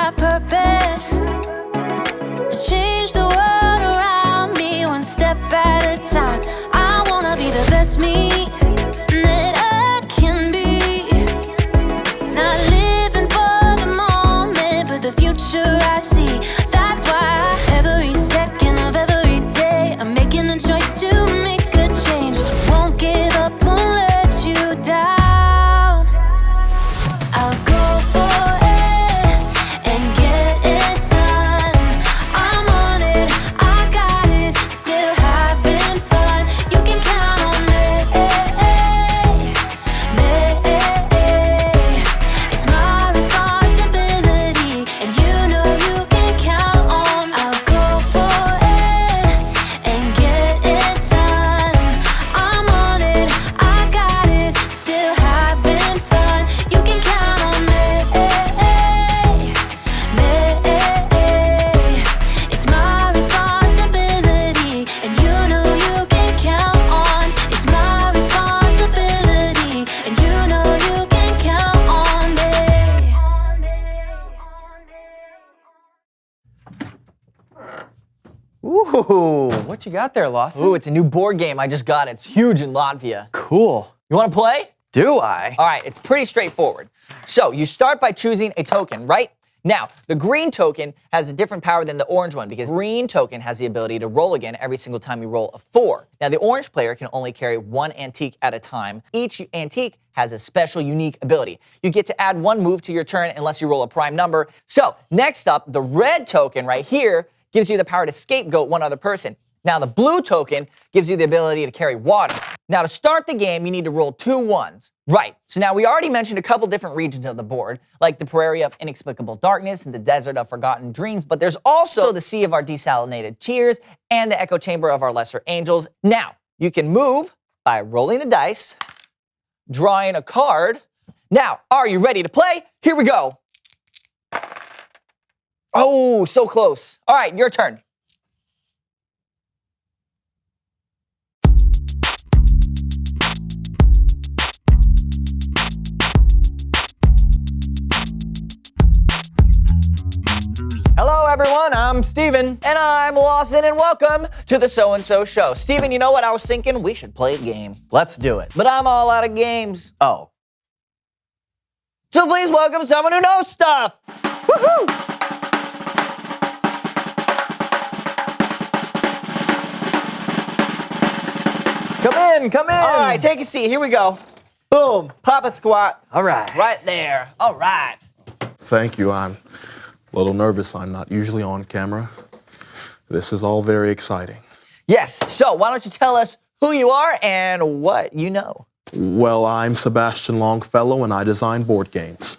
have purpose to change the world around me one step at a time. I wanna be the best me that I can be. Not living for the moment, but the future I see. That's why every second of every day I'm making a choice to make a change. Won't give up, won't let you down. I'll go for it and get it done. I'm on it, I got it, still having fun. You can count on me. It's my responsibility, and you know you can count on. I'll go for it and get it done. I'm on it, I got it, still having fun. You can count on me. It's my responsibility, and you know you can count on. It's my responsibility, and you know you can count on me. Ooh, what you got there, Lawson? Ooh, it's a new board game I just got. It's huge in Latvia. Cool. You want to play? Do I? All right, it's pretty straightforward. So you start by choosing a token, right? Now, the green token has a different power than the orange one because green token has the ability to roll again every single time you roll a 4. Now, the orange player can only carry one antique at a time. Each antique has a special, unique ability. You get to add one move to your turn unless you roll a prime number. So, next up, the red token right here gives you the power to scapegoat one other person. Now, the blue token gives you the ability to carry water. Now, to start the game, you need to roll 2 ones. Right, so now we already mentioned a couple different regions of the board, like the Prairie of Inexplicable Darkness and the Desert of Forgotten Dreams, but there's also the Sea of Our Desalinated Tears and the Echo Chamber of Our Lesser Angels. Now, you can move by rolling the dice, drawing a card. Now, are you ready to play? Here we go. Oh, so close. All right, your turn. Hello, everyone. I'm Steven. And I'm Lawson, and welcome to the So-and-So Show. Steven, you know what? I was thinking we should play a game. Let's do it. But I'm all out of games. Oh. So please welcome someone who knows stuff. Woohoo! Come in. All right, take a seat. Here we go. Boom. Papa squat. All right. Right there. All right. Thank you. I'm a little nervous. I'm not usually on camera. This is all very exciting. Yes. So why don't you tell us who you are and what you know? Well, I'm Sebastian Longfellow, and I design board games.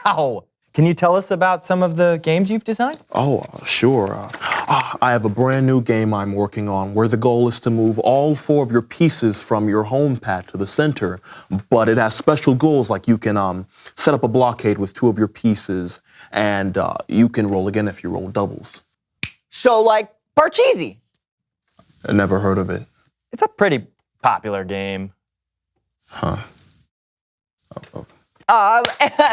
Wow. Can you tell us about some of the games you've designed? Oh, sure. I have a brand new game I'm working on where the goal is to move all 4 of your pieces from your home pad to the center, but it has special goals like you can set up a blockade with 2 of your pieces, and you can roll again if you roll doubles. So like Parcheesi. I never heard of it. It's a pretty popular game. Huh.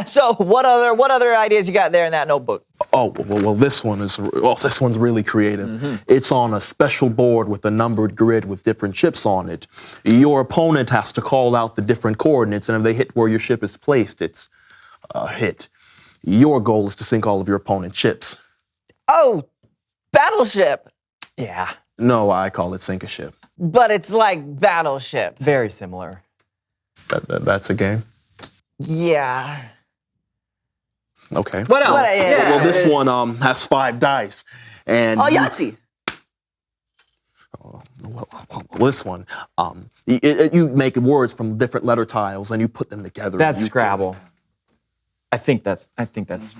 So what other ideas you got there in that notebook? Oh, well, this one's really creative. Mm-hmm. It's on a special board with a numbered grid with different ships on it. Your opponent has to call out the different coordinates, and if they hit where your ship is placed, it's a hit. Your goal is to sink all of your opponent's ships. Oh, Battleship. Yeah, No, I call it sink a ship. But it's like Battleship. very similar. That's a game? Yeah. Okay. What else? Well, this one has 5 dice. And Oh, Yahtzee. Well, this one, you make words from different letter tiles and you put them together. That's You Scrabble. I think that's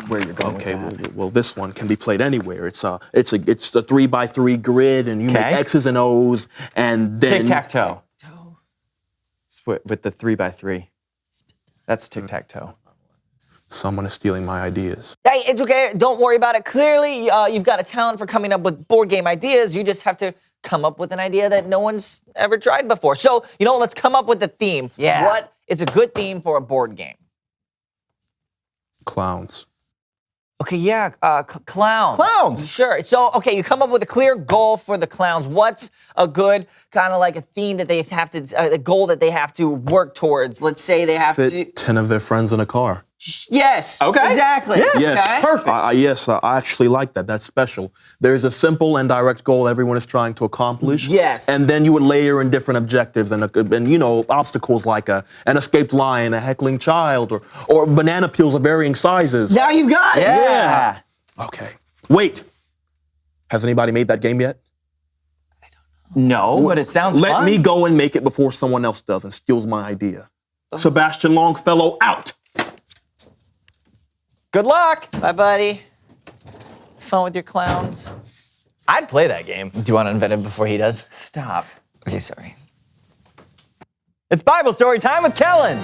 where you're going. Okay, with that. well, this one can be played anywhere. It's a 3x3 grid, and you make Okay. X's and O's, and then Tic-tac-toe. With the 3x3. That's tic-tac-toe. Someone is stealing my ideas. Hey, it's okay. Don't worry about it. Clearly, you've got a talent for coming up with board game ideas. You just have to come up with an idea that no one's ever tried before. So, let's come up with a theme. Yeah. What is a good theme for a board game? Clowns. Okay, yeah, clowns. Clowns. Sure. So, okay, you come up with a clear goal for the clowns. What's a good kind of like a theme that they have to, a goal that they have to work towards? Let's say they have to. Fit 10 of their friends in a car. Yes. Okay. Exactly. Yes. Yes, Okay. Perfect. Yes, I actually like that. That's special. There's a simple and direct goal everyone is trying to accomplish. Yes. And then you would layer in different objectives and obstacles like an escaped lion, a heckling child, or banana peels of varying sizes. Now you've got it. Yeah. Okay. Wait. Has anybody made that game yet? No, but it sounds Let fun. me go and make it before someone else does and steals my idea. Sebastian Longfellow out. Good luck. Bye, buddy. Fun with your clowns. I'd play that game. Do you want to invent it before he does? Stop. Okay, sorry. It's Bible story time with Kellen.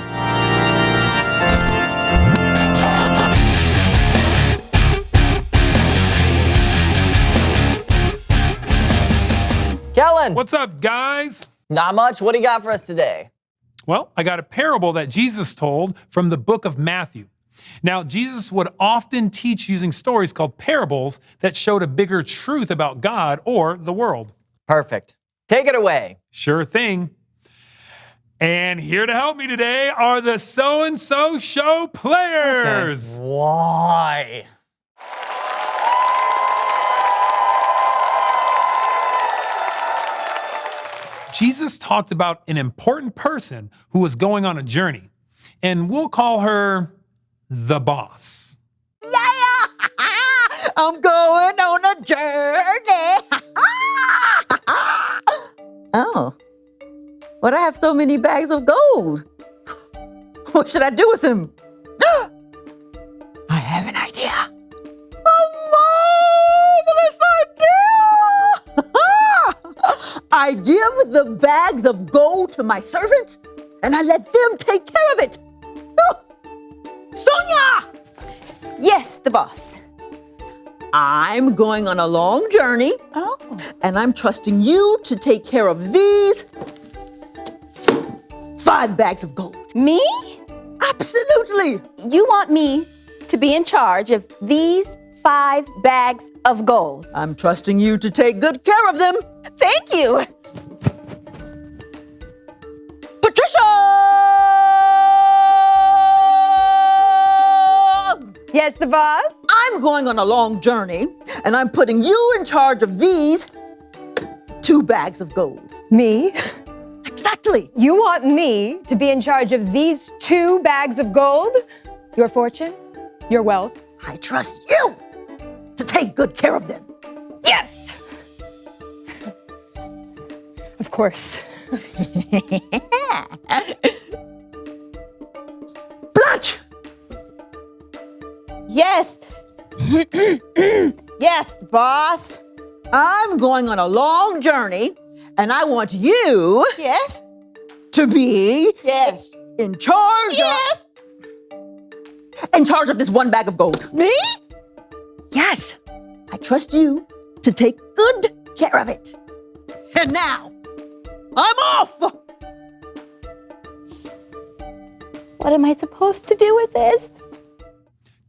Kellen. What's up, guys? Not much. What do you got for us today? Well, I got a parable that Jesus told from the book of Matthew. Now, Jesus would often teach using stories called parables that showed a bigger truth about God or the world. Perfect. Take it away. Sure thing. And here to help me today are the So-and-So Show players. Why? Jesus talked about an important person who was going on a journey, and we'll call her the boss. I'm going on a journey. Oh, but I have so many bags of gold. What should I do with them? I have an idea. A marvelous idea! I give the bags of gold to my servants, and I let them take care of it. Sonia! Yes, the boss. I'm going on a long journey, Oh. and I'm trusting you to take care of these 5 bags of gold. Me? Absolutely! You want me to be in charge of these 5 bags of gold? I'm trusting you to take good care of them. Thank you. Patricia! Yes, the boss? I'm going on a long journey, and I'm putting you in charge of these 2 bags of gold. Me? Exactly. You want me to be in charge of these 2 bags of gold? Your fortune? Your wealth? I trust you to take good care of them. Yes! Of course. Blanche! Yes. Yes, boss. I'm going on a long journey, and I want you Yes. to be Yes. in charge Yes. in charge of this 1 bag of gold. Me? Yes, I trust you to take good care of it. And now, I'm off! What am I supposed to do with this?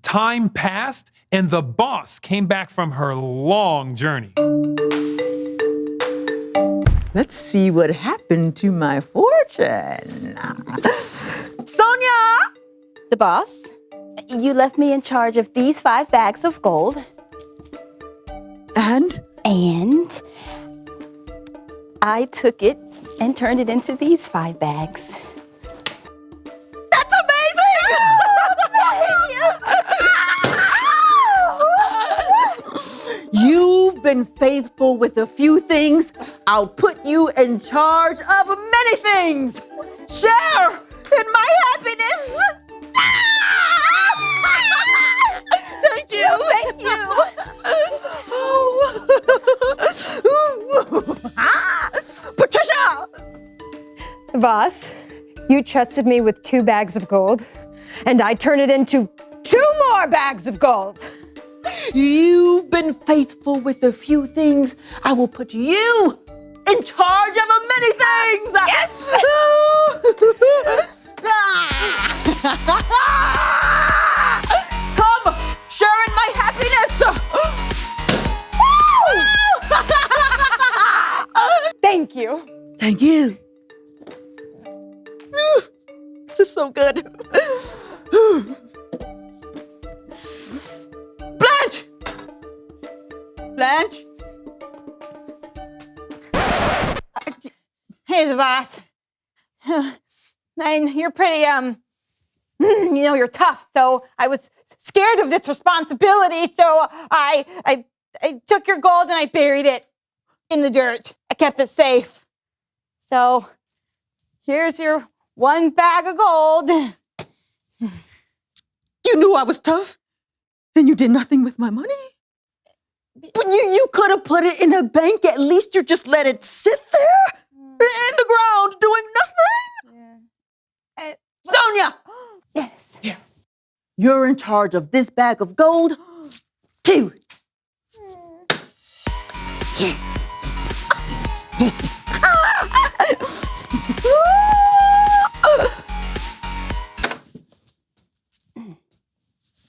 Time passed, and the boss came back from her long journey. Let's see what happened to my fortune. Sonia! The boss? You left me in charge of these 5 bags of gold. And And I took it and turned it into these 5 bags. that's amazing! You've been faithful with a few things. I'll put you in charge of many things. Share in my happiness. Thank you. Thank you. Patricia! Boss, you trusted me with 2 bags of gold, and I turned it into 2 more bags of gold. You've been faithful with a few things. I will put you in charge of many things. Yes! Come, share in my so good. Blanche! Blanche? Hey, the boss. And you're pretty, you're tough. So I was scared of this responsibility. So I took your gold and I buried it in the dirt. I kept it safe. So here's your 1 bag of gold. You knew I was tough, and you did nothing with my money. But you could have put it in a bank. At least you just let it sit there in the ground doing nothing. Sonia! Yes. You're in charge of this bag of gold, too.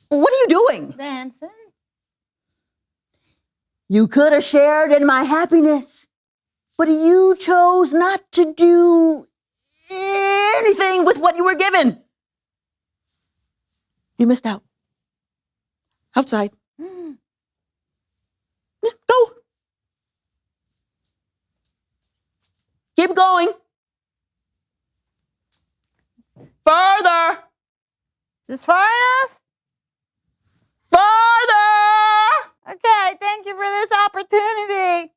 What are you doing? Dancing. You could have shared in my happiness, but you chose not to do anything with what you were given. You missed out. Outside. Yeah, go. Keep going. Further. Is this far enough? Further. Okay, thank you for this opportunity.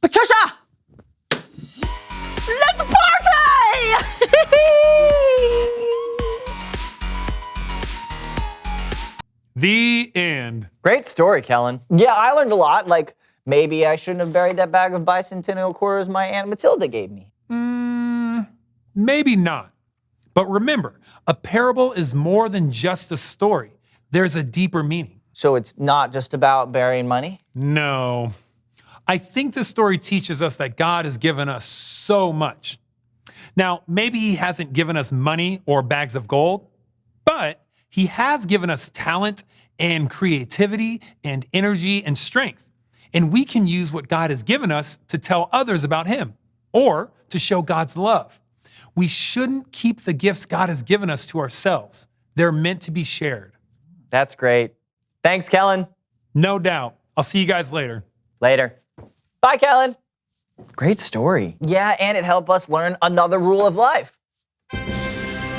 Patricia! Let's party! The end. Great story, Kellen. Yeah, I learned a lot. Like, maybe I shouldn't have buried that bag of bicentennial quarters my Aunt Matilda gave me. Maybe not. But remember, a parable is more than just a story. There's a deeper meaning. So it's not just about burying money? No. I think this story teaches us that God has given us so much. Now, maybe he hasn't given us money or bags of gold, but he has given us talent and creativity and energy and strength. And we can use what God has given us to tell others about him or to show God's love. We shouldn't keep the gifts God has given us to ourselves. They're meant to be shared. That's great. Thanks, Kellen. No doubt. I'll see you guys later. Later. Bye, Kellen. Great story. Yeah, and it helped us learn another rule of life.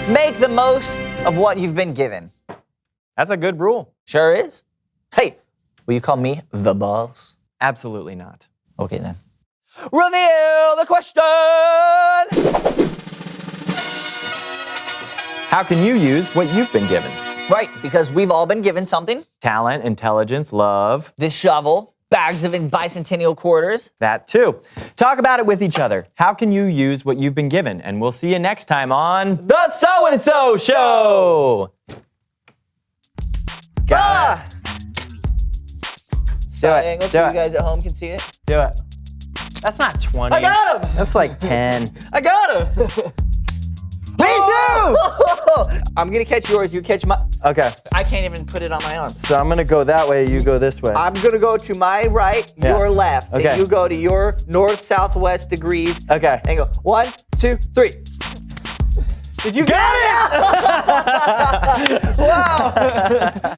Make the most of what you've been given. That's a good rule. Sure is. Hey, will you call me the boss? Absolutely not. Okay, then. Reveal the question! How can you use what you've been given? Right, because we've all been given something. Talent, intelligence, love. This shovel, bags of bicentennial quarters. That too. Talk about it with each other. How can you use what you've been given? And we'll see you next time on The So-and-So Show. Got it. Triangle, Do so it. you guys at home can see it. Do it. That's not 20. I got him! That's like 10. I got him! Me too! I'm gonna catch yours, you catch my... Okay, I can't even put it on my arm. so I'm gonna go that way, you go this way. I'm gonna go to my right, Yeah. your left. Okay. And you go to your north-southwest degrees. Okay. And go 1, 2, 3. Did you get it? Wow!